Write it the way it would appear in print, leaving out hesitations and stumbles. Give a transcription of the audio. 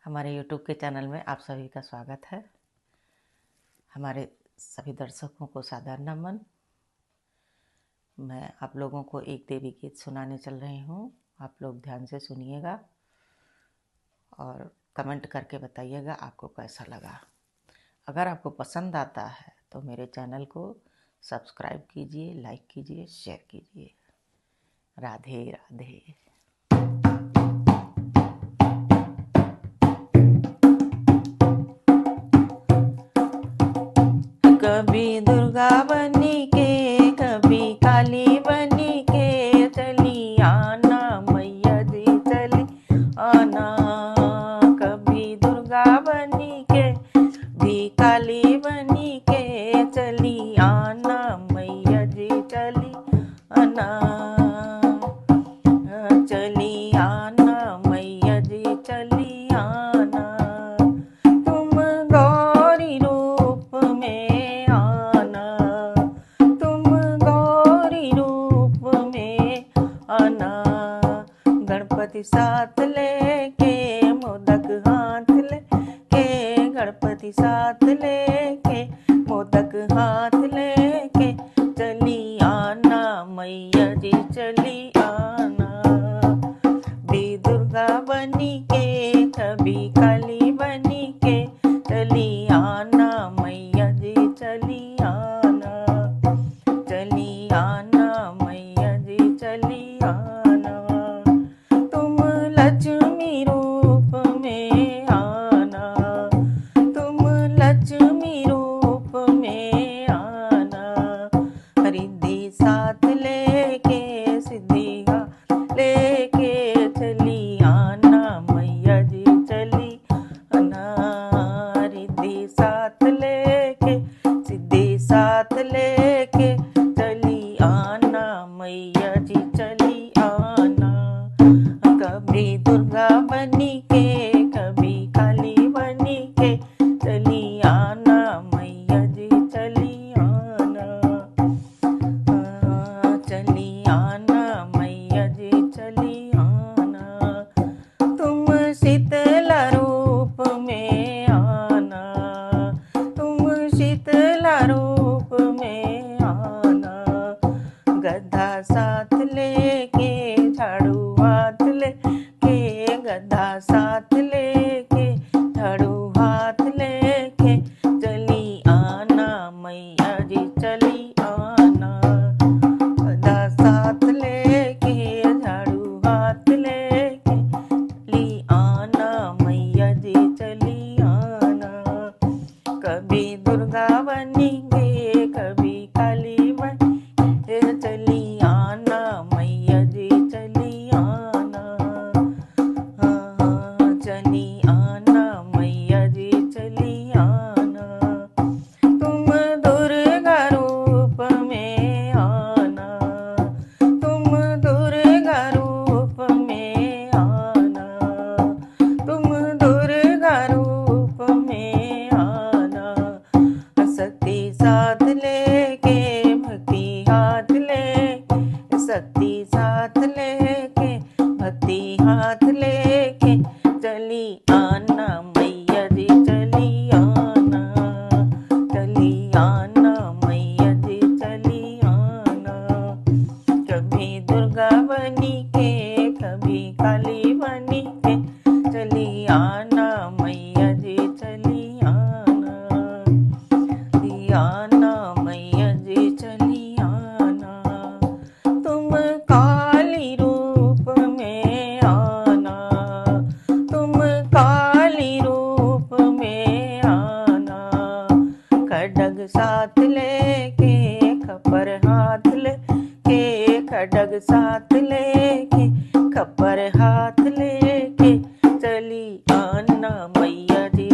हमारे यूट्यूब के चैनल में आप सभी का स्वागत है। हमारे सभी दर्शकों को सादर नमन। मैं आप लोगों को एक देवी गीत सुनाने चल रही हूँ। आप लोग ध्यान से सुनिएगा और कमेंट करके बताइएगा आपको कैसा लगा। अगर आपको पसंद आता है तो मेरे चैनल को सब्सक्राइब कीजिए, लाइक कीजिए, शेयर कीजिए। राधे राधे। कभी दुर्गा बनी के, कभी काली बनी के चली आना मैया जी चली आना। कभी दुर्गा बनी के, भी काली बनी के चली आना मैया जी चली आना। चली आना मैया जी चली आना। तुम गौरी रूप में आना, तुम गौरी रूप में आना। गणपति साथ लेके, मोदक हाथ लेके, गणपति साथ लेके, मोदक हाथ लेके चली आना मैया जी चली आना। भी दुर्गा बनी के, कभी काली बनी के चली आना मैया जी चली आना। चली आना मैया जी चली आना। तुम लक्ष्मी रूप में आना, तुम लक्ष्मी रूप में आना। रिद्धि साथ लेके, सिद्धि लेके चली आना मैया जी चली आना। रिद्धि साथ लेके, सिद्धि साथ लेके चली आना मैया जी चली आना। कभी दुर्गा बनी के, कभी काली बनी के चली आना मैया जी चली आना। चली आना मैया जी चली आना। तुम शीतल रूप में आना, तुम शीतल रूप में आना। गधा साथ लेके, झाड़ू हाथ लेके, गधा साथ लेके, झाड़ू हाथ लेके चली आना मैया जी चली आना। गधा साथ लेके, झाड़ू हाथ लेके चली आना मैया जी चली आना। कभी दुर्गा बनी के, कभी काली बनी के चली आना मैया जी चली आना। चली आना मैया जी चली आना। तुम दुर्गा रूप में आना, तुम दुर्गा रूप में आना। तुम दुर्गा रूप में आना। शक्ति साथ लेके, भक्ति हाथ लेके, शक्ति साथ लेके, भक्ति हाथ लेके चली आना मैया जी चली आना। चली आना मैया जी चली आना। कभी दुर्गा बनी के, कभी काली बनी के चली आना मैया जी चली आना। चली आना मैया जी चली आना। तुम काली रूप में आना, तुम काली रूप में आना। खड्ग साथ लेके, खपर हाथ लेके, खड्ग साथ लेके, खपर हाथ लेके चली आना मैया जी